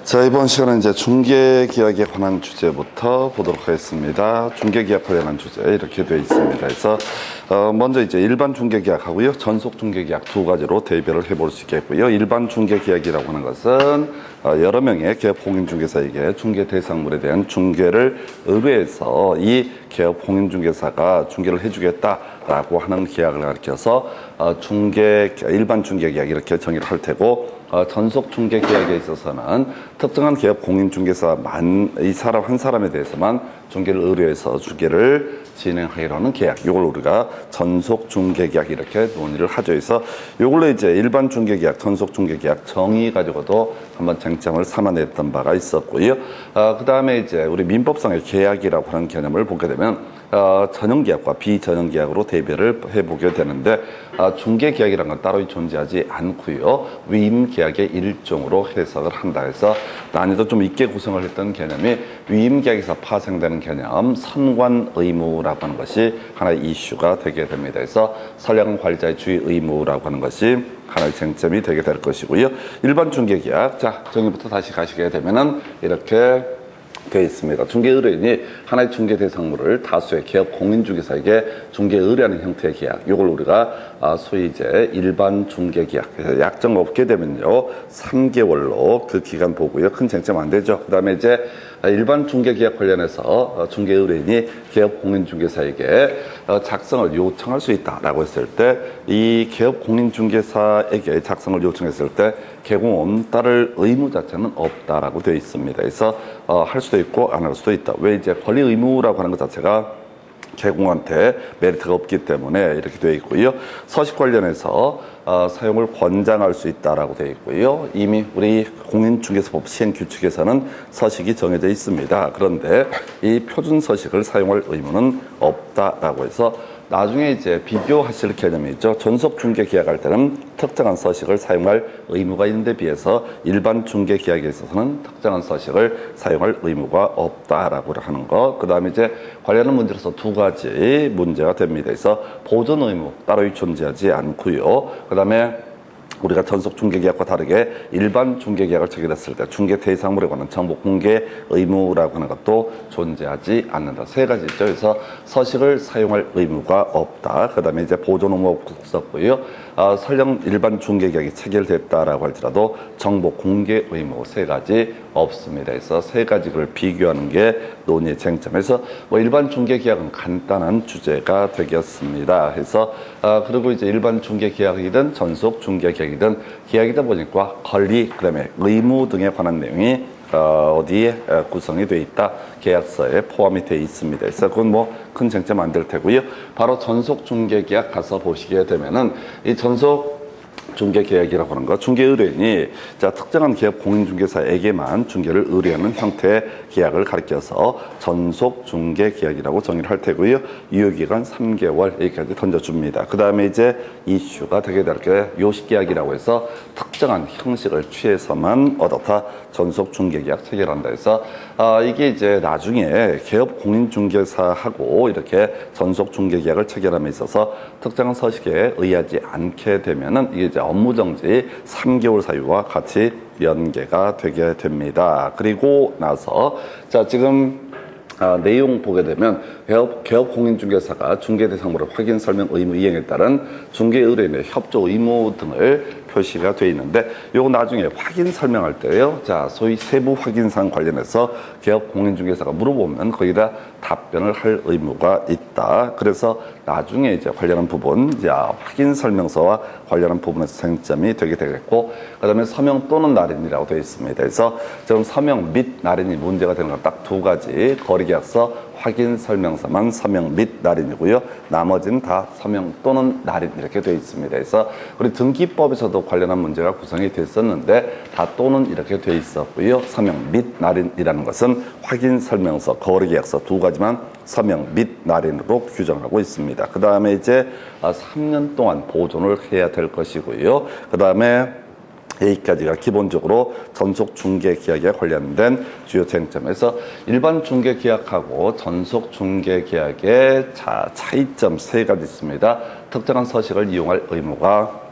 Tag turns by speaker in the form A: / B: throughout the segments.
A: 자, 이번 시간은 이제 중개계약에 관한 주제부터 보도록 하겠습니다. 중개계약 관련한 주제 이렇게 되어 있습니다. 그래서 먼저 이제 일반 중개계약하고요, 전속 중개계약 두 가지로 대별을 해볼 수 있겠고요. 일반 중개계약이라고 하는 것은 여러 명의 개업 공인중개사에게 중개 대상물에 대한 중개를 의뢰해서 이 개업 공인중개사가 중개를 해주겠다라고 하는 계약을 가리켜서 일반 중개계약 이렇게 정의를 할 테고, 전속 중개 계약에 있어서는 특정한 개업 공인중개사만, 이 사람 한 사람에 대해서만 중개를 의뢰해서 중개를 진행하기로 하는 계약, 이걸 우리가 전속 중개 계약 이렇게 논의를 하죠. 그래서 이걸로 이제 일반 중개 계약, 전속 중개 계약 정의 가지고도 한번 쟁점을 삼아냈던 바가 있었고요. 그 다음에 이제 우리 민법상의 계약이라고 하는 개념을 보게 되면 전형계약과 비전형계약으로 대별을 해보게 되는데, 중개계약이라는 건 따로 존재하지 않고요, 위임계약의 일종으로 해석을 한다 해서 난이도 좀 있게 구성을 했던 개념이 위임계약에서 파생되는 개념, 선관의무라고 하는 것이 하나의 이슈가 되게 됩니다. 그래서 선량 관리자의 주의 의무라고 하는 것이 하나의 쟁점이 되게 될 것이고요. 일반 중개계약, 자, 정의부터 다시 가시게 되면은 이렇게 되어 있습니다. 중개 의뢰인이 하나의 중개 대상물을 다수의 개업 공인중개사에게 중개 의뢰하는 형태의 계약, 이걸 우리가 소위 이제 일반 중개 계약, 약정 없게 되면요 3개월로 그 기간 보고요, 큰 쟁점 안 되죠. 그 다음에 이제 일반 중개 계약 관련해서 중개 의뢰인이 개업 공인중개사에게 작성을 요청할 수 있다라고 했을 때, 이 개업 공인중개사에게 작성을 요청했을 때 개공은 따를 의무 자체는 없다라고 되어 있습니다. 그래서 할 수도 있고 안 할 수도 있다. 왜? 이제 권리 의무라고 하는 것 자체가 개공한테 메리트가 없기 때문에 이렇게 되어 있고요. 서식 관련해서 사용을 권장할 수 있다라고 되어 있고요. 이미 우리 공인중개사법 시행규칙에서는 서식이 정해져 있습니다. 그런데 이 표준 서식을 사용할 의무는 없다라고 해서 나중에 이제 비교하실 개념이 있죠. 전속 중개 계약할 때는 특정한 서식을 사용할 의무가 있는데 비해서 일반 중개 계약에 있어서는 특정한 서식을 사용할 의무가 없다라고 하는 것. 그 다음에 이제 관련한 문제로서 두 가지 문제가 됩니다. 그래서 보존 의무 따로 존재하지 않고요. 그 다음에 우리가 전속 중개계약과 다르게 일반 중개계약을 체결했을 때 중개 대상물에 관한 정보 공개 의무라고 하는 것도 존재하지 않는다. 세 가지죠. 그래서 서식을 사용할 의무가 없다. 그 다음에 이제 보존 의무 없었고요. 설령 일반 중개계약이 체결됐다라고 할지라도 정보 공개 의무 세 가지 없습니다. 그래서 세 가지를 비교하는 게 논의의 쟁점에서 일반 중개계약은 간단한 주제가 되겠습니다. 그래서 그리고 이제 일반 중개계약이든 전속 중개계약이든 계약이다 보니까 권리, 그다음에 의무 등에 관한 내용이 어디에 구성이 되어 있다, 계약서에 포함이 되어 있습니다. 그래서 그건 뭐 큰 쟁점 안 될 테고요. 바로 전속 중개계약 가서 보시게 되면은 이 전속 중개계약이라고 하는 것, 중개 의뢰인이 특정한 개업 공인중개사에게만 중개를 의뢰하는 형태의 계약을 가리켜서 전속 중개계약이라고 정의를 할 테고요. 유효기간 3개월 여기까지 던져줍니다. 그 다음에 이제 이슈가 되게 될 게 요식계약이라고 해서 특정한 형식을 취해서만 얻어다 전속 중개계약 체결한다 해서 이게 이제 나중에 개업 공인중개사하고 이렇게 전속 중개계약을 체결함에 있어서 특정한 서식에 의하지 않게 되면은 이게 이제 업무정지 3개월 사유와 같이 연계가 되게 됩니다. 그리고 나서 지금 내용 보게 되면 개업 공인중개사가 중개 대상물의 확인 설명 의무 이행에 따른 중개 의뢰인의 협조 의무 등을 표시가 되어 있는데, 요거 나중에 확인 설명할 때요, 소위 세부 확인사항 관련해서 개업 공인중개사가 물어보면 거기다 답변을 할 의무가 있다. 그래서 나중에 이제 관련한 부분, 확인 설명서와 관련한 부분에서 쟁점이 되게 되겠고, 그 다음에 서명 또는 날인이라고 되어 있습니다. 그래서 지금 서명 및 날인이 문제가 되는 건 딱 두 가지, 거래계약서 확인 설명서만 서명 및 날인이고요. 나머지는 다 서명 또는 날인 이렇게 되어 있습니다. 그래서 우리 등기법에서도 관련한 문제가 구성이 됐었는데 다 또는 이렇게 되어 있었고요. 서명 및 날인이라는 것은 확인 설명서, 거래계약서 두 가지만 서명 및 날인으로 규정하고 있습니다. 그 다음에 이제 3년 동안 보존을 해야 될 것이고요. 그 다음에 여기까지가 기본적으로 전속 중개 계약에 관련된 주요 쟁점에서 일반 중개 계약하고 전속 중개 계약의 차이점 세 가지 있습니다. 특정한 서식을 이용할 의무가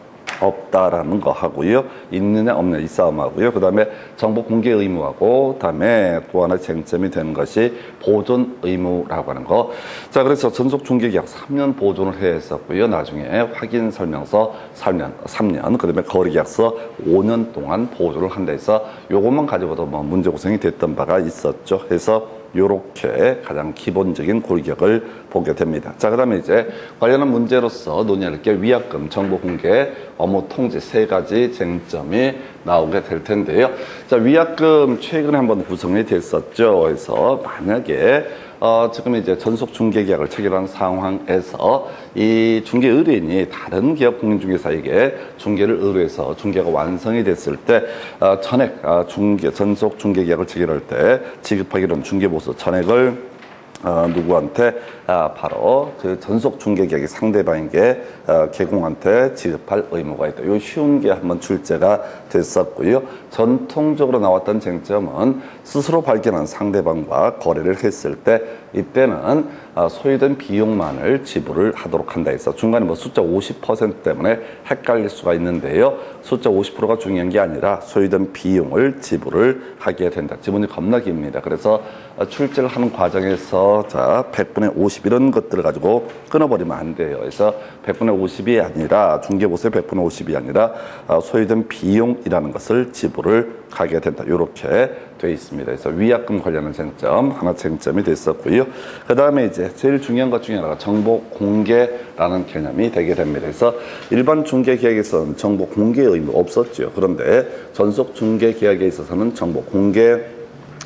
A: 없다라는 거 하고요. 있느냐 없느냐 이 싸움하고요. 그 다음에 정보 공개 의무하고 그다음에 또 하나 쟁점이 되는 것이 보존 의무라고 하는 거. 자, 그래서 전속 중개계약 3년 보존을 해야 했었고요. 나중에 확인 설명서 3년 그다음에 거래계약서 5년 동안 보존을 한다 해서 요것만 가지고도 뭐 문제 구성이 됐던 바가 있었죠. 그래서 요렇게 가장 기본적인 골격을 보게 됩니다. 자, 그 다음에 이제 관련한 문제로서 논의할 게 위약금, 정보 공개, 업무 통지 세 가지 쟁점이 나오게 될 텐데요. 자, 위약금 최근에 한번 구성이 됐었죠. 그래서 만약에 지금 이제 전속 중개 계약을 체결한 상황에서 이 중개 의뢰인이 다른 기업 공인중개사에게 중개를 의뢰해서 중개가 완성이 됐을 때 전액 전속 중개 계약을 체결할 때 지급하기로는 중개보수 전액을 누구한테 바로 그 전속 중개 계약의 상대방에게 개공한테 지급할 의무가 있다. 요 쉬운 게 한번 출제가 됐었고요. 전통적으로 나왔던 쟁점은 스스로 발견한 상대방과 거래를 했을 때 이때는 소요된 비용만을 지불을 하도록 한다 해서 중간에 뭐 숫자 50% 때문에 헷갈릴 수가 있는데요. 숫자 50%가 중요한 게 아니라 소요된 비용을 지불을 하게 된다. 지문이 겁나 깁니다. 그래서 출제를 하는 과정에서 자 100분의 50 이런 것들을 가지고 끊어버리면 안 돼요. 그래서 100분의 50이 아니라 중개보수의 100분의 50이 아니라 소요된 비용이라는 것을 지불을 하게 된다. 이렇게 되어 있습니다. 그래서 위약금 관련한 쟁점 하나 쟁점이 됐었고요. 그 다음에 이제 제일 중요한 것 중에 하나가 정보 공개라는 개념이 되게 됩니다. 그래서 일반 중개 계약에서는 정보 공개 의무 없었죠. 그런데 전속 중개 계약에 있어서는 정보 공개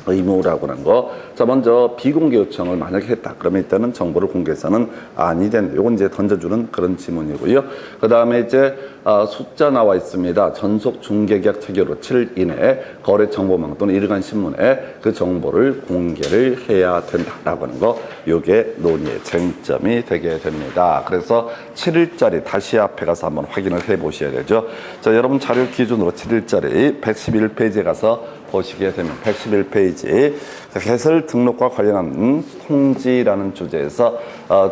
A: 의무라고 하는 거. 자, 먼저 비공개 요청을 만약에 했다. 그러면 일단은 정보를 공개해서는 아니 된다. 요건 이제 던져주는 그런 지문이고요. 그 다음에 이제 숫자 나와 있습니다. 전속 중개계약 체결 후 7일 이내에 거래 정보망 또는 일간 신문에 그 정보를 공개를 해야 된다라고 하는 거. 요게 논의의 쟁점이 되게 됩니다. 그래서 7일짜리 다시 앞에 가서 한번 확인을 해 보셔야 되죠. 자, 여러분 자료 기준으로 7일짜리 111페이지에 가서 보시게 되면 111페이지 개설 등록과 관련한 통지라는 주제에서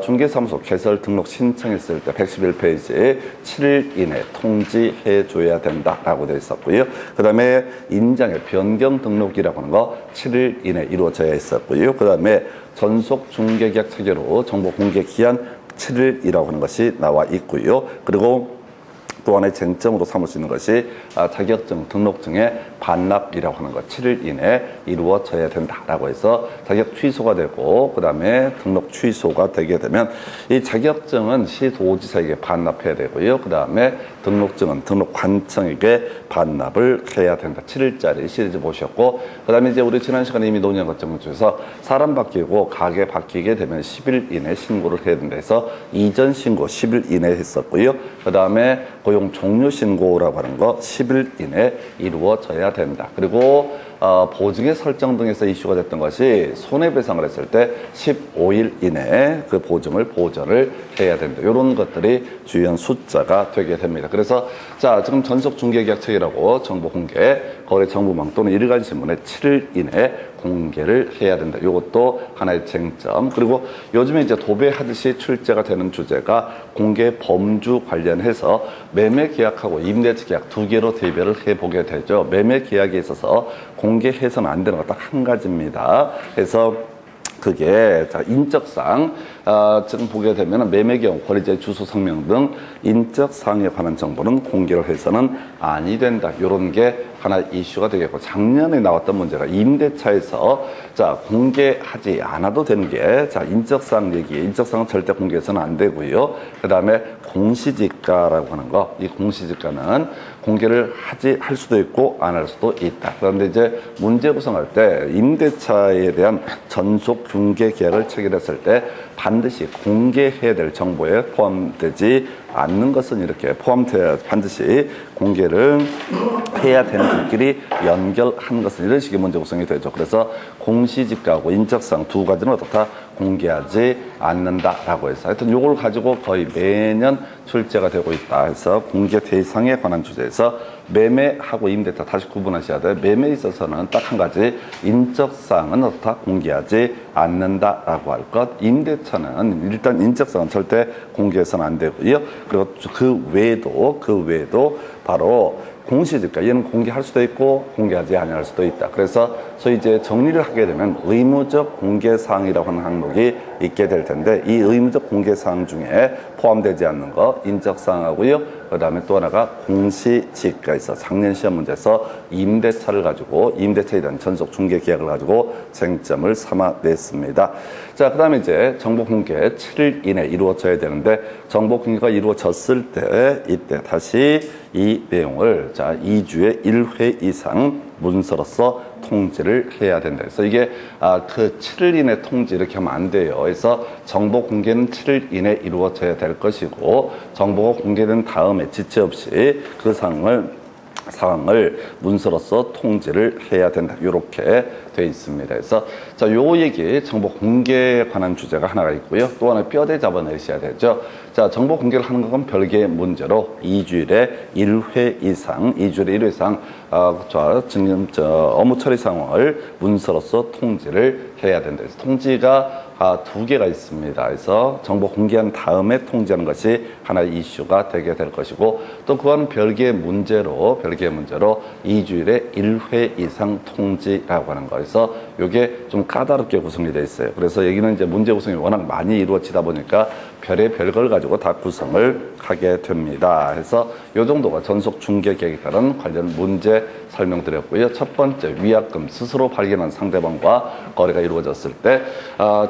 A: 중개사무소 개설 등록 신청했을 때 111페이지 7일 이내 통지해 줘야 된다라고 되어 있었고요. 그 다음에 인장의 변경 등록이라고 하는 거 7일 이내 이루어져야 했었고요. 그 다음에 전속 중개계약 체결 후 정보 공개 기한 7일이라고 하는 것이 나와 있고요. 그리고 또 하나의 쟁점으로 삼을 수 있는 것이 자격증 등록증의 반납이라고 하는 것 7일 이내에 이루어져야 된다라고 해서 자격 취소가 되고 그 다음에 등록 취소가 되게 되면 이 자격증은 시도지사에게 반납해야 되고요. 그 다음에 등록증은 등록관청에게 반납을 해야 된다. 7일짜리 시리즈 보셨고 그 다음에 이제 우리 지난 시간에 이미 논의한 것 중에서 사람 바뀌고 가게 바뀌게 되면 10일 이내 신고를 해야 된다 해서 이전 신고 10일 이내 했었고요. 그 다음에 고용 종료 신고라고 하는 거 10일 이내 이루어져야 된다. 그리고 보증의 설정 등에서 이슈가 됐던 것이 손해배상을 했을 때 15일 이내에 그 보증을 보전을 해야 된다. 이런 것들이 주요한 숫자가 되게 됩니다. 그래서 자 지금 전속 중개계약 체결하고 정보 공개, 거래 정보망 또는 일간 신문에 7일 이내에 공개를 해야 된다. 이것도 하나의 쟁점. 그리고 요즘에 이제 도배하듯이 출제가 되는 주제가 공개 범주 관련해서 매매 계약하고 임대차 계약 두 개로 대별을 해보게 되죠. 매매 계약에 있어서 공개해서는 안 되는 거 딱 한 가지입니다. 그래서 그게 자 인적사항 지금 보게 되면 매매 경우 권리자의 주소 성명 등 인적사항에 관한 정보는 공개를 해서는 아니 된다. 이런 게 하나 이슈가 되겠고 작년에 나왔던 문제가 임대차에서 자 공개하지 않아도 되는 게 자 인적사항 얘기 인적사항은 절대 공개해서는 안 되고요. 그 다음에 공시지가라고 하는 거 이 공시지가는 공개를 할 수도 있고 안 할 수도 있다. 그런데 이제 문제 구성할 때 임대차에 대한 전속 중개 계약을 체결했을 때 반드시 공개해야 될 정보에 포함되지 않는 것은 이렇게 반드시 공개를 해야 되는 것끼리 연결한 것은 이런 식의 문제 구성이 되죠. 그래서 공시지가하고 인적사항 두 가지는 어떻다 공개하지 않는다라고 해서 하여튼 요걸 가지고 거의 매년 출제가 되고 있다 해서 공개 대상에 관한 주제에서 매매하고 임대차 다시 구분하셔야 돼요. 매매에 있어서는 딱 한 가지 인적사항은 어떻다? 공개하지 않는다라고 할 것. 임대차는 일단 인적사항은 절대 공개해서는 안 되고요. 그리고 그 외에도 바로 공시지가 얘는 공개할 수도 있고 공개하지 아니할 수도 있다. 그래서 소위 이제 정리를 하게 되면 의무적 공개사항이라고 하는 항목이 있게 될 텐데 이 의무적 공개사항 중에 포함되지 않는 거 인적사항하고요. 그 다음에 또 하나가 공시지가 있어. 작년 시험 문제에서 임대차를 가지고 임대차에 대한 전속 중개 계약을 가지고 쟁점을 삼아냈습니다. 자, 그 다음에 이제 정보 공개 7일 이내 이루어져야 되는데 정보 공개가 이루어졌을 때 이때 다시 이 내용을 자 2주에 1회 이상 문서로서 통지를 해야 된다. 그래서 이게 그 7일 이내 통지 이렇게 하면 안 돼요. 그래서 정보 공개는 7일 이내 이루어져야 될 것이고 정보가 공개된 다음에 지체 없이 그 상황을 문서로서 통지를 해야 된다. 이렇게 되어 있습니다. 그래서 자, 요 얘기 정보 공개에 관한 주제가 하나가 있고요. 또 하나 뼈대 잡아내셔야 되죠. 자, 정보 공개를 하는 건 별개의 문제로 2주일에 1회 이상 업무 처리 상황을 문서로서 통지를 해야 된다. 그래서 통지가 두 개가 있습니다. 그래서 정보 공개한 다음에 통지하는 것이 하나의 이슈가 되게 될 것이고 또 그와는 별개의 문제로 2주일에 1회 이상 통지라고 하는 거. 그래서 이게 좀 까다롭게 구성이 되어 있어요. 그래서 여기는 이제 문제 구성이 워낙 많이 이루어지다 보니까 별걸 가지고 다 구성을 하게 됩니다. 그래서 이 정도가 전속 중개 계획에 따른 관련 문제 설명드렸고요. 첫 번째 위약금 스스로 발견한 상대방과 거래가 이루어졌을 때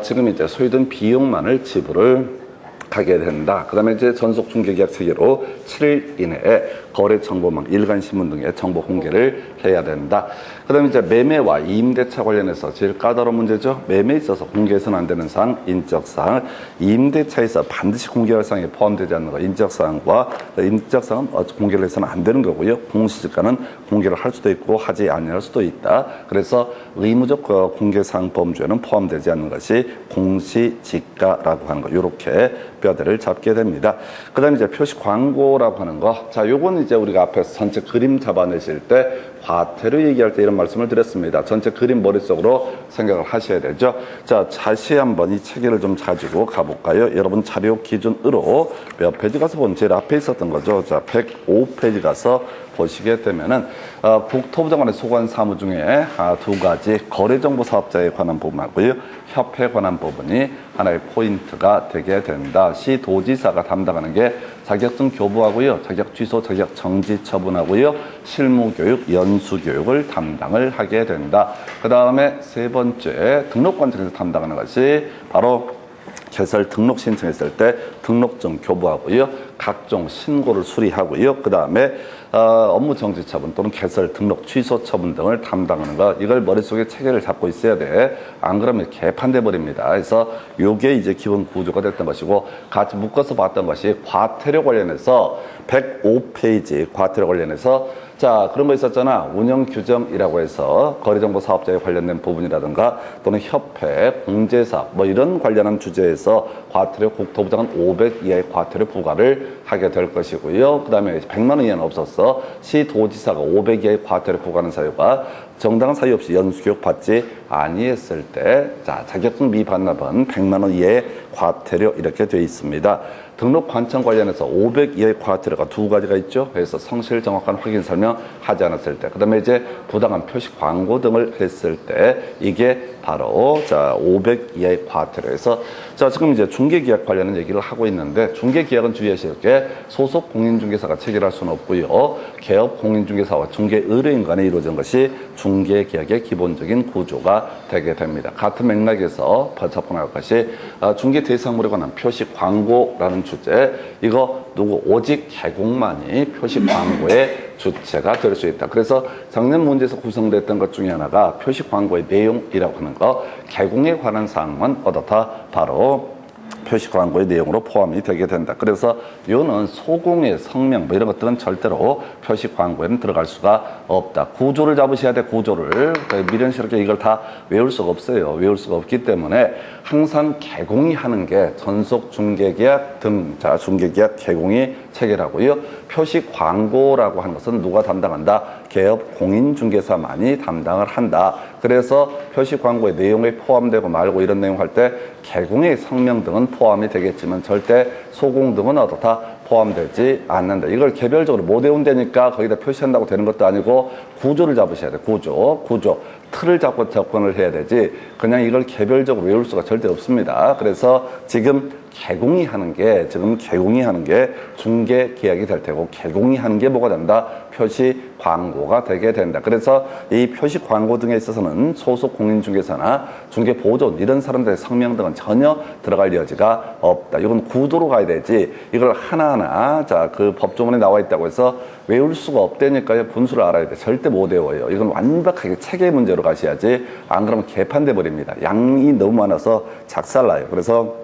A: 지금 이제 소요된 비용만을 지불을 하게 된다. 그 다음에 이제 전속 중개계약 체계로 7일 이내에 거래 정보망, 일간신문 등의 정보 공개를 해야 된다. 그 다음에 이제 매매와 임대차 관련해서 제일 까다로운 문제죠. 매매에 있어서 공개해서는 안 되는 사항, 인적사항. 임대차에서 반드시 공개할 사항에 포함되지 않는 거, 인적사항과 인적사항은 공개를 해서는 안 되는 거고요. 공시지가는 공개를 할 수도 있고 하지 아니할 수도 있다. 그래서 의무적 공개사항 범주에는 포함되지 않는 것이 공시지가라고 하는 거. 이렇게 뼈대를 잡게 됩니다. 그 다음에 이제 표시 광고라고 하는 거. 자, 요건 이제 우리가 앞에서 전체 그림 잡아내실 때 과태료 얘기할 때 이런 말씀을 드렸습니다. 전체 그림 머릿속으로 생각을 하셔야 되죠. 자, 다시 한번 이 체계를 좀 가지고 가볼까요? 여러분 자료 기준으로 몇 페이지 가서 보면 제일 앞에 있었던 거죠. 자, 105페이지 가서 보시게 되면은 국토부 장관의 소관 사무 중에 두 가지 거래정보 사업자에 관한 부분하고요. 협회에 관한 부분이 하나의 포인트가 되게 된다. 시도지사가 담당하는 게 자격증 교부하고요. 자격 취소, 자격 정지 처분하고요. 실무교육, 연수교육을 담당을 하게 된다. 그 다음에 세 번째 등록관청에서 담당하는 것이 바로 개설 등록 신청했을 때 등록증 교부하고요. 각종 신고를 수리하고요. 그 다음에 업무 정지 처분 또는 개설 등록 취소 처분 등을 담당하는 것. 이걸 머릿속에 체계를 잡고 있어야 돼. 안 그러면 개판돼 버립니다. 그래서 요게 이제 기본 구조가 됐던 것이고 같이 묶어서 봤던 것이 과태료 관련해서 105페이지 과태료 관련해서 자, 그런 거 있었잖아. 운영 규정이라고 해서 거래정보 사업자에 관련된 부분이라든가 또는 협회, 공제사 뭐 이런 관련한 주제에서 과태료 국토부 장관 500 이하의 과태료 부과를 하게 될 것이고요. 그 다음에 100만 원 이하는 없었어. 시도지사가 500 이하의 과태료 부과하는 사유가 정당한 사유 없이 연수교육 받지 아니했을 때 자, 자격증 미반납은 100만 원 이하의 과태료 이렇게 되어 있습니다. 등록 관청 관련해서 500 이하의 과태료가 두 가지가 있죠. 그래서 성실 정확한 확인 설명 하지 않았을 때, 그다음에 이제 부당한 표시 광고 등을 했을 때 이게 바로 자 500 이하의 과태료에서 자 지금 이제 중개계약 관련한 얘기를 하고 있는데 중개계약은 주의하실 게 소속 공인중개사가 체결할 수는 없고요. 개업 공인중개사와 중개 의뢰인 간에 이루어진 것이 중개계약의 기본적인 구조가 되게 됩니다. 같은 맥락에서 접근할 것이 중개 대상물에 관한 표시 광고라는 주제 이거 누구 오직 개공만이 표시 광고의 주체가 될 수 있다. 그래서 작년 문제에서 구성됐던 것 중에 하나가 표시 광고의 내용이라고 하는 거 개공에 관한 사항만 어떻다 바로 표시 광고의 내용으로 포함이 되게 된다. 그래서 이거는 소공의 성명 뭐 이런 것들은 절대로 표시 광고에는 들어갈 수가 없다. 구조를 잡으셔야 돼. 구조를 미련스럽게 이걸 다 외울 수가 없어요. 외울 수가 없기 때문에 항상 개공이 하는 게 전속 중개계약 등 자 중개계약 개공이 체계라고요. 표시 광고라고 하는 것은 누가 담당한다? 개업 공인중개사만이 담당을 한다. 그래서 표시 광고의 내용에 포함되고 말고 이런 내용 할 때 개공의 성명 등은 포함이 되겠지만 절대 소공 등은 어떻다 포함되지 않는다. 이걸 개별적으로 못 외운다니까 거기다 표시한다고 되는 것도 아니고 구조를 잡으셔야 돼. 구조. 틀을 잡고 접근을 해야 되지 그냥 이걸 개별적으로 외울 수가 절대 없습니다. 그래서 지금 개공이 하는 게 중개 계약이 될 테고 개공이 하는 게 뭐가 된다? 표시 광고가 되게 된다. 그래서 이 표시 광고 등에 있어서는 소속 공인중개사나 중개 보존 이런 사람들의 성명 등은 전혀 들어갈 여지가 없다. 이건 구도로 가야 되지 이걸 하나하나 자 그 법조문에 나와 있다고 해서 외울 수가 없다니까요. 분수를 알아야 돼. 절대 못 외워요. 이건 완벽하게 체계 문제로 가셔야지 안 그러면 개판돼 버립니다. 양이 너무 많아서 작살나요. 그래서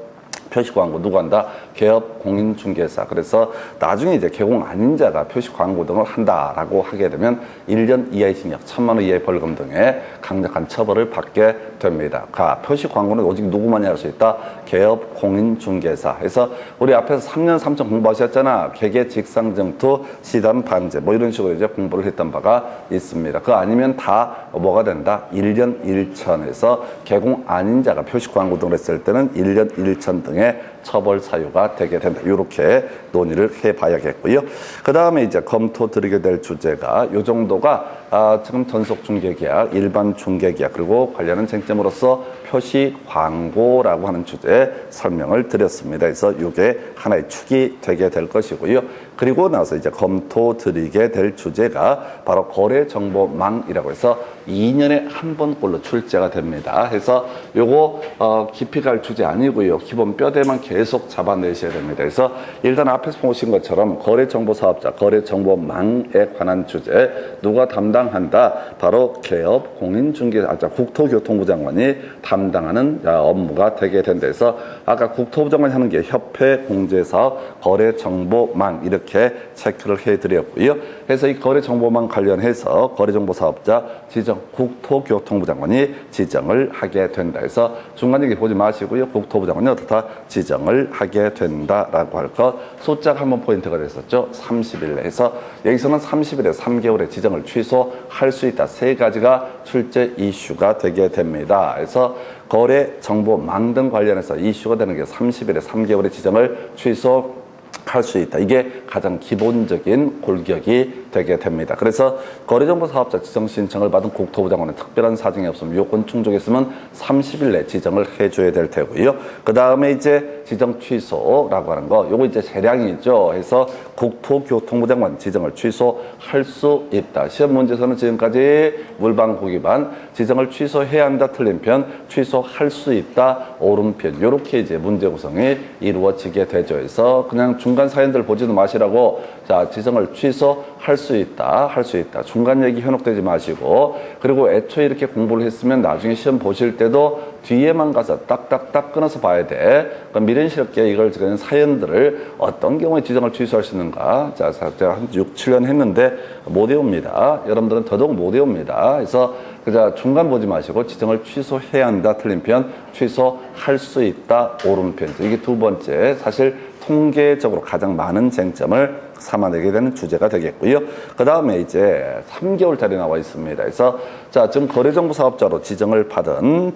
A: 표시 광고 누구 한다? 개업 공인중개사. 그래서 나중에 이제 개공 아닌 자가 표시 광고 등을 한다라고 하게 되면 1년 이하의 징역, 1,000만 원 이하의 벌금 등의 강력한 처벌을 받게 됩니다. 표시 광고는 오직 누구만이 할 수 있다? 개업 공인중개사. 그래서 우리 앞에서 3년 3천 공부하셨잖아. 개개 직상증투 시단 반제 뭐 이런 식으로 이제 공부를 했던 바가 있습니다. 그거 아니면 다 뭐가 된다? 1년 1천에서 개공 아닌 자가 표시 광고 등을 했을 때는 1년 1천 등의 처벌 사유가 되게 된다. 이렇게 논의를 해봐야겠고요. 그 다음에 이제 검토 드리게 될 주제가 이 정도가 지금 전속 중개계약, 일반 중개계약 그리고 관련한 쟁점으로서 표시 광고라고 하는 주제에 설명을 드렸습니다. 그래서 이게 하나의 축이 되게 될 것이고요. 그리고 나서 이제 검토 드리게 될 주제가 바로 거래정보망이라고 해서 2년에 한 번꼴로 출제가 됩니다. 해서 요거 깊이 갈 주제 아니고요. 기본 뼈대만 계속 잡아내셔야 됩니다. 그래서 일단 앞에서 보신 것처럼 거래정보사업자, 거래정보망에 관한 주제 누가 담당한다? 바로 개업 공인중개사, 국토교통부 장관이 담당하는 업무가 되게 된다. 해서 아까 국토부 장관이 하는 게 협회 공제사업 거래정보망 이렇게 체크를 해드렸고요. 그래서 이 거래정보망 관련해서 거래정보사업자 지정 국토교통부 장관이 지정을 하게 된다. 해서 중간 얘기 보지 마시고요. 국토부 장관이 어떻다 지정을 하게 된다라고 할 것. 숫자가 한번 포인트가 됐었죠. 30일 해서 여기서는 30일에 3개월의 지정을 취소할 수 있다. 세 가지가 출제 이슈가 되게 됩니다. 그래서 거래정보망 등 관련해서 이슈가 되는 게 30일에 3개월의 지정을 취소할 수 있다. 이게 가장 기본적인 골격이 되게 됩니다. 그래서 거래정보사업자 지정 신청을 받은 국토부 장관은 특별한 사정이 없으면 요건 충족했으면 30일 내 지정을 해줘야 될 테고요. 그 다음에 이제 지정 취소라고 하는 거, 요거 이제 재량이 있죠. 해서 국토교통부 장관 지정을 취소할 수 있다. 시험 문제에서는 지금까지 물방구기반 지정을 취소해야 한다 틀린 편, 취소할 수 있다 옳은 편, 요렇게 이제 문제 구성이 이루어지게 되죠. 해서 그냥 중간 사연들 보지도 마시라고 자 지정을 취소할 수 있다, 할 수 있다. 중간 얘기 현혹되지 마시고 그리고 애초에 이렇게 공부를 했으면 나중에 시험 보실 때도 뒤에만 가서 딱딱딱 끊어서 봐야 돼. 그러니까 미련스럽게 이걸 지금 사연들을 어떤 경우에 지정을 취소할 수 있는가. 자, 제가 한 6, 7년 했는데 못 외웁니다. 여러분들은 더더욱 못 외웁니다. 그래서 그저 중간 보지 마시고 지정을 취소해야 한다 틀린 편, 취소할 수 있다 옳은 편. 이게 두 번째 사실 통계적으로 가장 많은 쟁점을 삼아내게 되는 주제가 되겠고요. 그 다음에 이제 3개월짜리 나와 있습니다. 그래서 자 지금 거래정보사업자로 지정을 받은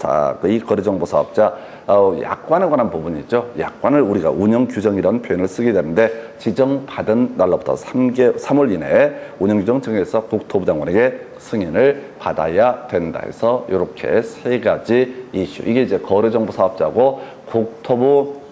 A: 이 거래정보사업자 약관에 관한 부분이 있죠. 약관을 우리가 운영규정이라는 표현을 쓰게 되는데 지정받은 날로부터 3월 이내에 운영규정 정해서 국토부 장관에게 승인을 받아야 된다 해서 이렇게 세 가지 이슈. 이게 이제 거래정보사업자고 국토부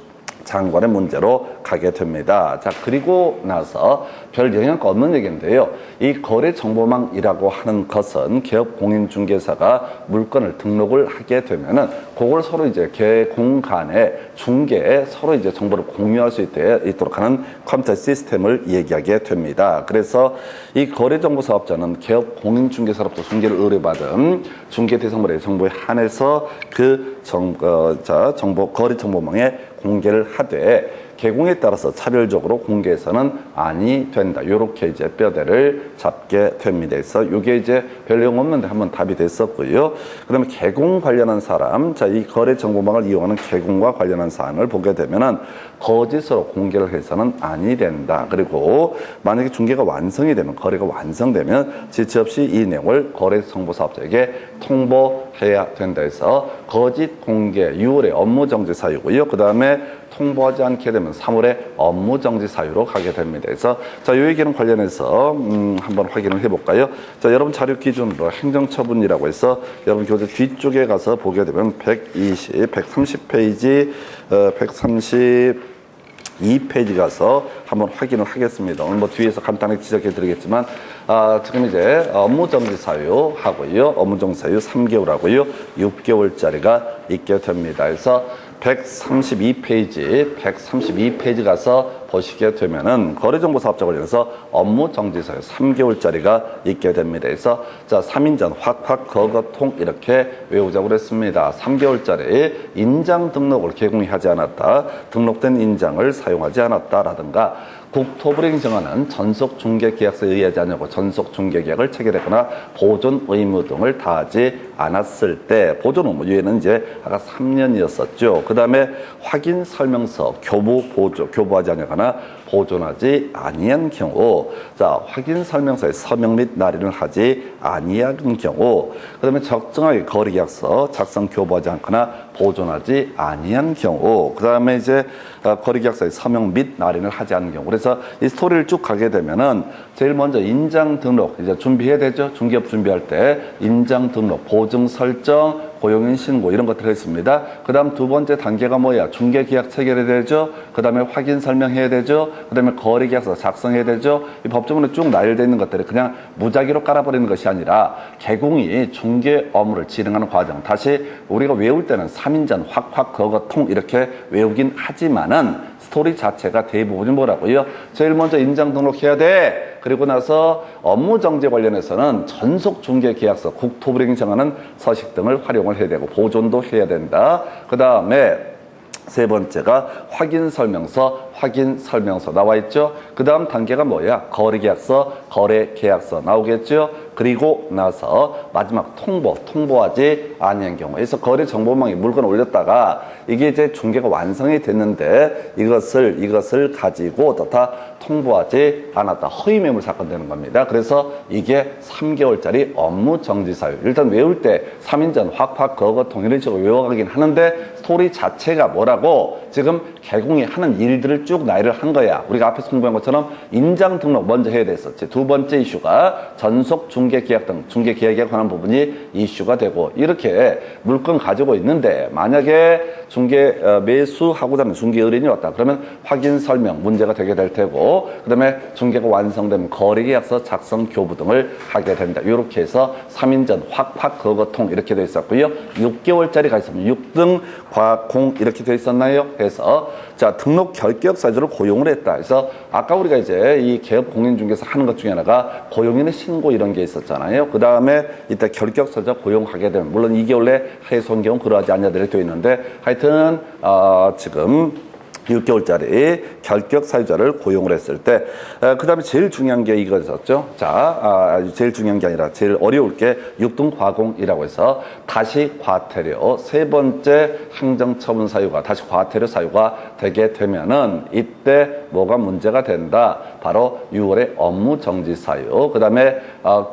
A: 장관의 문제로 가게 됩니다. 자, 그리고 나서 별 영향가 없는 얘기인데요. 이 거래정보망이라고 하는 것은 개업 공인중개사가 물건을 등록을 하게 되면은 그걸 서로 이제 개공 간에 중개에 서로 이제 정보를 공유할 수 있도록 하는 컴퓨터 시스템을 얘기하게 됩니다. 그래서 이 거래정보사업자는 개업 공인중개사로부터 중개를 의뢰받은 중개 대상물의 정보에 한해서 그 거래정보망에 공개를 하되 개공에 따라서 차별적으로 공개해서는 아니 된다. 요렇게 이제 뼈대를 잡게 됩니다. 그래서 이게 이제 별 내용 없는데 한번 답이 됐었고요. 그 다음에 개공 관련한 사람, 자, 이 거래 정보망을 이용하는 개공과 관련한 사안을 보게 되면은 거짓으로 공개를 해서는 아니 된다. 그리고 만약에 중개가 완성이 되면, 거래가 완성되면 지체 없이 이 내용을 거래 정보 사업자에게 통보해야 된다 해서 거짓 공개 6월에 업무 정지 사유고요. 그 다음에 통보하지 않게 되면 3월에 업무 정지 사유로 가게 됩니다. 그래서 자, 이 얘기는 관련해서 한번 확인을 해볼까요? 자, 여러분 자료 기준으로 행정처분이라고 해서 여러분 교재 뒤쪽에 가서 보게 되면 130페이지, 132페이지 가서 한번 확인을 하겠습니다. 오늘 뭐 뒤에서 간단하게 지적해 드리겠지만, 지금 이제 업무 정지 사유 하고요. 업무 정지 사유 3개월 하고요. 6개월짜리가 있게 됩니다. 그래서 132페이지 가서 보시게 되면은 거래정보사업자 관련해서 업무 정지 사유 3개월짜리가 있게 됩니다. 그래서 자, 3인전 확확 거거통 이렇게 외우자고 그랬습니다. 3개월짜리 인장 등록을 개공하지 않았다. 등록된 인장을 사용하지 않았다라든가 국토부령이 정하는 전속중개계약서에 의하지 않냐고 전속중개계약을 체결했거나 보존 의무 등을 다하지 않았을 때, 보존 의무 유예는 이제 아까 3년이었었죠. 그 다음에 확인 설명서 교부하지 않거나 보존하지 아니한 경우, 자, 확인 설명서에 서명 및 날인을 하지 아니한 경우, 그 다음에 적정하게 거래계약서 작성 교부하지 않거나 보존하지 아니한 경우, 그 다음에 이제 거래계약서에 서명 및 날인을 하지 않은 경우. 그래서 이 스토리를 쭉 가게 되면은 제일 먼저 인장 등록 이제 준비해야 되죠. 중개업 준비할 때 인장 등록, 보증 설정, 고용인 신고 이런 것들을 했습니다. 그 다음 두 번째 단계가 뭐야? 중개계약 체결해야 되죠. 그 다음에 확인 설명해야 되죠. 그 다음에 거래계약서 작성해야 되죠. 이 법조문에 쭉 나열되어 있는 것들을 그냥 무작위로 깔아버리는 것이 아니라 개공이 중개 업무를 진행하는 과정. 다시 우리가 외울 때는 3인전 확확 거거통 이렇게 외우긴 하지만은 스토리 자체가 대부분이 뭐라고요? 제일 먼저 인장 등록해야 돼. 그리고 나서 업무 정지 관련해서는 전속 중개 계약서, 국토부령이 정하는 서식 등을 활용을 해야 되고 보존도 해야 된다. 그 다음에 세 번째가 확인 설명서 나와 있죠. 그 다음 단계가 뭐야? 거래 계약서 나오겠죠. 그리고 나서 마지막 통보하지 아니한 경우에서 거래 정보망에 물건을 올렸다가 이게 이제 중개가 완성이 됐는데 이것을 가지고 다 통보하지 않았다. 허위 매물 사건 되는 겁니다. 그래서 이게 3개월짜리 업무 정지 사유. 일단 외울 때 3인전 확확 거거통 이런 식으로 외워가긴 하는데 스토리 자체가 뭐라고 지금 개공이 하는 일들을 쭉 나열을 한 거야. 우리가 앞에서 공부한 것처럼 인장 등록 먼저 해야 됐었지. 두 번째 이슈가 전속 중개계약 등 중개계약에 관한 부분이 이슈가 되고 이렇게 물건 가지고 있는데 만약에 매수하고자 하는 중개 의뢰인이 왔다. 그러면 확인 설명 문제가 되게 될 테고 그 다음에 중개가 완성되면 거래계약서 작성 교부 등을 하게 된다. 이렇게 해서 3인전 확확 거거통 이렇게 돼 있었고요. 6개월짜리가 있으면 6등 과공 이렇게 돼 있었나요? 해서 자, 등록 결격 사유를 고용을 했다. 그래서 아까 우리가 이제 이 개업 공인중개사 하는 것 중에 하나가 고용인의 신고 이런 게 있었잖아요. 그 다음에 이때 결격사유자 고용하게 되면 물론 이게 원래 해소한 경우 그러하지 않냐들이 되어 있는데 하여튼 지금 6개월짜리 결격 사유자를 고용을 했을 때, 그 다음에 제일 중요한 게 이거였었죠. 자, 제일 중요한 게 아니라 제일 어려울 게 6등 과공이라고 해서 다시 과태료, 세 번째 행정처분 사유가 다시 과태료 사유가 되게 되면은 이때 뭐가 문제가 된다. 바로 6월에 업무 정지 사유, 그 다음에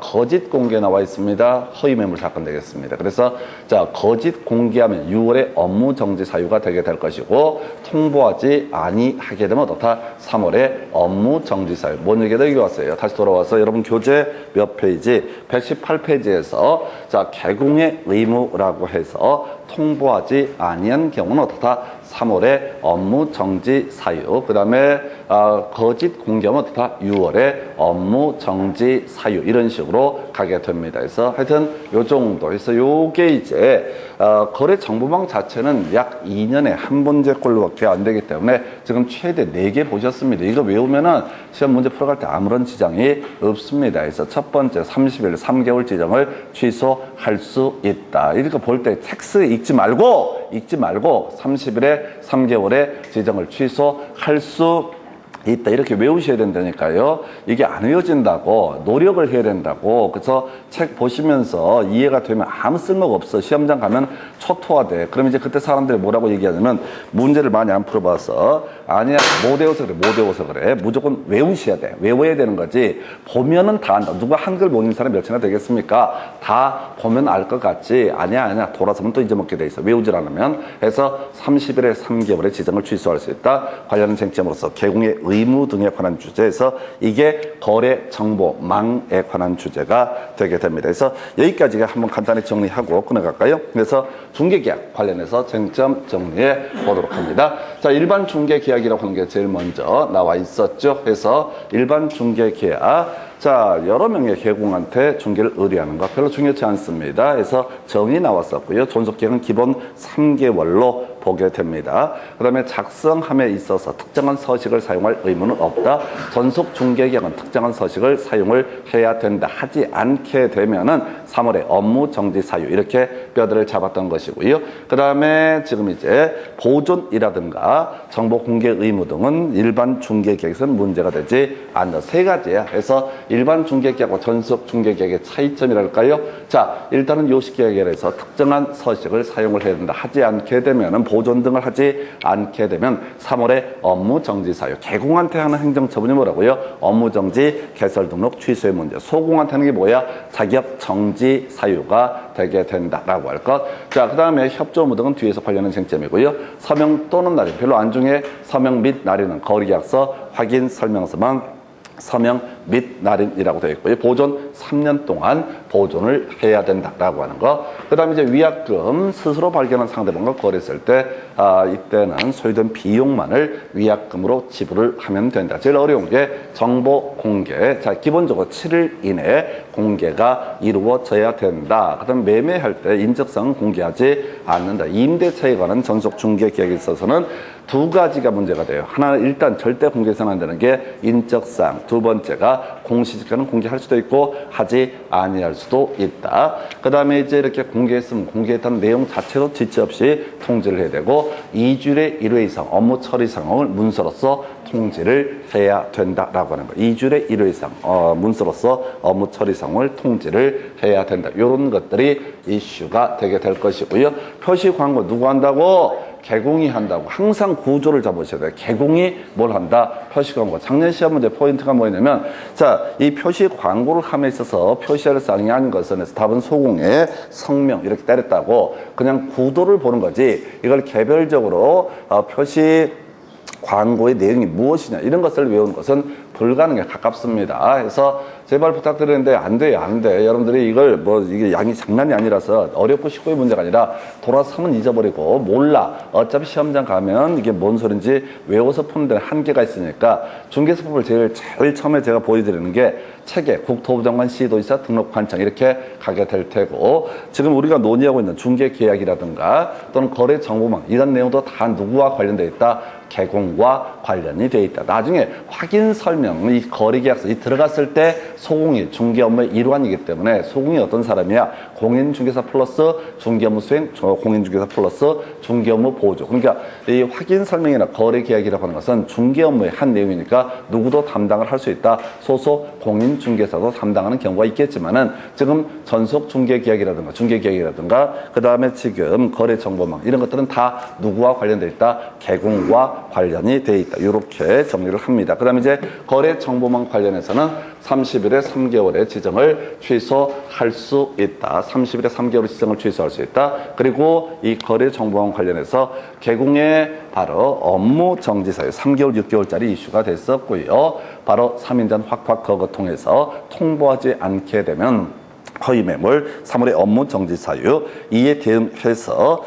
A: 거짓 공개 나와 있습니다. 허위 매물 사건 되겠습니다. 그래서 자, 거짓 공개하면 6월에 업무 정지 사유가 되게 될 것이고 통보하지 아니하게 되면 어떻다? 3월에 업무 정지 사유. 뭔 얘기가 여기 왔어요. 다시 돌아와서 여러분 교재 몇 페이지? 118페이지에서 자, 개공의 의무라고 해서 통보하지 아니한 경우는 어떻다? 3월에 업무 정지 사유. 그 다음에 거짓 공개하면 어떻다? 6월에 업무 정지 사유. 이런 식으로 가게 됩니다. 그래서 하여튼 요 정도. 그래서 요게 이제 거래 정보망 자체는 약 2년에 한 문제꼴로밖에 안 되기 때문에 지금 최대 4개 보셨습니다. 이거 외우면은 시험 문제 풀어갈 때 아무런 지장이 없습니다. 그래서 첫 번째 30일 3개월 지정을 취소할 수 있다. 이렇게 볼 때 텍스 읽지 말고 잊고 잊지 말고 30일에 3개월의 지정을 취소할 수 있다. 이렇게 외우셔야 된다니까요. 이게 안 외워진다고, 노력을 해야 된다고. 그래서 책 보시면서 이해가 되면 아무 쓸모가 없어. 시험장 가면 초토화돼. 그럼 이제 그때 사람들이 뭐라고 얘기하냐면 문제를 많이 안 풀어봐서 아니야, 못 외워서 그래, 못 외워서 그래. 무조건 외우셔야 돼. 외워야 되는 거지. 보면은 다 안다. 누가 한글 못 읽는 사람이 몇이나 되겠습니까? 다 보면 알 것 같지. 아니야. 돌아서면 또 잊어먹게 돼 있어. 외우질 않으면. 해서 30일에 3개월의 지정을 취소할 수 있다. 관련 쟁점으로서 개공의 의무 등에 관한 주제에서 이게 거래 정보망에 관한 주제가 되게 됩니다. 그래서 여기까지가 한번 간단히 정리하고 끝내갈까요? 그래서 중개계약 관련해서 쟁점 정리해 보도록 합니다. 자, 일반 중개계약이라고 하는 게 제일 먼저 나와 있었죠. 그래서 일반 중개계약, 자, 여러 명의 개공한테 중개를 의뢰하는 거 별로 중요치 않습니다. 그래서 정의 나왔었고요. 존속계약은 기본 3개월로 보게 됩니다. 그 다음에 작성함에 있어서 특정한 서식을 사용할 의무는 없다. 전속 중개계약은 특정한 서식을 사용을 해야 된다. 하지 않게 되면은 3월에 업무 정지 사유, 이렇게 뼈대를 잡았던 것이고요. 그 다음에 지금 이제 보존이라든가 정보 공개 의무 등은 일반 중개계약에서는 문제가 되지 않는다. 세 가지야. 그래서 일반 중개계약과 전속 중개계약의 차이점이랄까요? 자, 일단은 요식계약에서 특정한 서식을 사용을 해야 된다. 하지 않게 되면은 보존 등을 하지 않게 되면 3월에 업무 정지 사유. 개공한테 하는 행정처분이 뭐라고요? 업무 정지, 개설 등록 취소의 문제. 소공한테 하는 게 뭐야? 자격 정지 사유가 되게 된다라고 할 것. 자, 그 다음에 협조 의무 등은 뒤에서 관련한 쟁점이고요. 서명 또는 날인, 별로 안중에 서명 및 날인은 거래계약서 확인 설명서만 서명 및 날인이라고 되어 있고요. 보존 3년 동안 보존을 해야 된다라고 하는 거. 그 다음에 이제 위약금, 스스로 발견한 상대방과 거래했을 때 이때는 소요된 비용만을 위약금으로 지불을 하면 된다. 제일 어려운 게 정보 공개. 자, 기본적으로 7일 이내에 공개가 이루어져야 된다. 그 다음에 매매할 때 인적사항은 공개하지 않는다. 임대차에 관한 전속 중개 계약에 있어서는 두 가지가 문제가 돼요. 하나는 일단 절대 공개해서는 안 되는 게 인적사항. 두 번째가 공시지가는 공개할 수도 있고 하지 아니할 수도 있다. 그 다음에 이제 이렇게 공개했으면 공개했다는 내용 자체도 지체 없이 통지를 해야 되고 2주일에 1회 이상 업무 처리 상황을 문서로서 통지를 해야 된다라고 하는 거예요. 2주일에 1회 이상 문서로서 업무 처리 상황을 통지를 해야 된다. 이런 것들이 이슈가 되게 될 것이고요. 표시 광고 누구 한다고? 개공이 한다고. 항상 구조를 잡으셔야 돼요. 개공이 뭘 한다? 표시 광고. 작년 시험 문제 포인트가 뭐였냐면, 자, 이 표시 광고를 함에 있어서 표시할 사항이 아닌 것은 답은 소공의 성명 이렇게 때렸다고 그냥 구도를 보는 거지. 이걸 개별적으로 표시 광고의 내용이 무엇이냐 이런 것을 외우는 것은 불가능에 가깝습니다. 그래서 제발 부탁드리는데 안 돼요. 여러분들이 이걸 이게 양이 장난이 아니라서 어렵고 쉽고의 문제가 아니라 돌아서면 잊어버리고 몰라. 어차피 시험장 가면 이게 뭔 소린지 외워서 푸는 데는 한계가 있으니까 중개사법을 제일 처음에 제가 보여드리는 게 책에 국토부 장관 시도지사 등록 관청 이렇게 가게 될 테고 지금 우리가 논의하고 있는 중개계약이라든가 또는 거래정보망 이런 내용도 다 누구와 관련되어 있다? 개공과 관련이 되어 있다. 나중에 확인 설명, 이 거래계약서 이 들어갔을 때 소공이 중개 업무의 일환이기 때문에 소공이 어떤 사람이야? 공인중개사 플러스 중개업무 수행, 공인중개사 플러스 중개업무 보조. 그러니까 이 확인 설명이나 거래계약이라고 하는 것은 중개업무의 한 내용이니까 누구도 담당을 할 수 있다. 소속 공인중개사도 담당하는 경우가 있겠지만은 지금 전속 중개계약이라든가 중개계약이라든가 그 다음에 지금 거래정보망 이런 것들은 다 누구와 관련되어 있다? 개공과 관련이 되어 있다. 이렇게 정리를 합니다. 그 다음에 이제 거래정보망 관련해서는 30일에 3개월의 지정을 취소할 수 있다. 30일에 3개월 지정을 취소할 수 있다. 그리고 이 거래정보망 관련해서 개공의 바로 업무 정지 사유 3개월, 6개월짜리 이슈가 됐었고요. 바로 3인전 확확 그거 통해서 통보하지 않게 되면 허위 매물, 3월의 업무 정지 사유, 이에 대응해서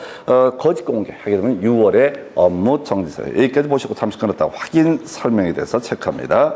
A: 거짓 공개하게 되면 6월의 업무 정지 사유. 여기까지 보시고 잠시 끊었다가 확인 설명에 대해서 체크합니다.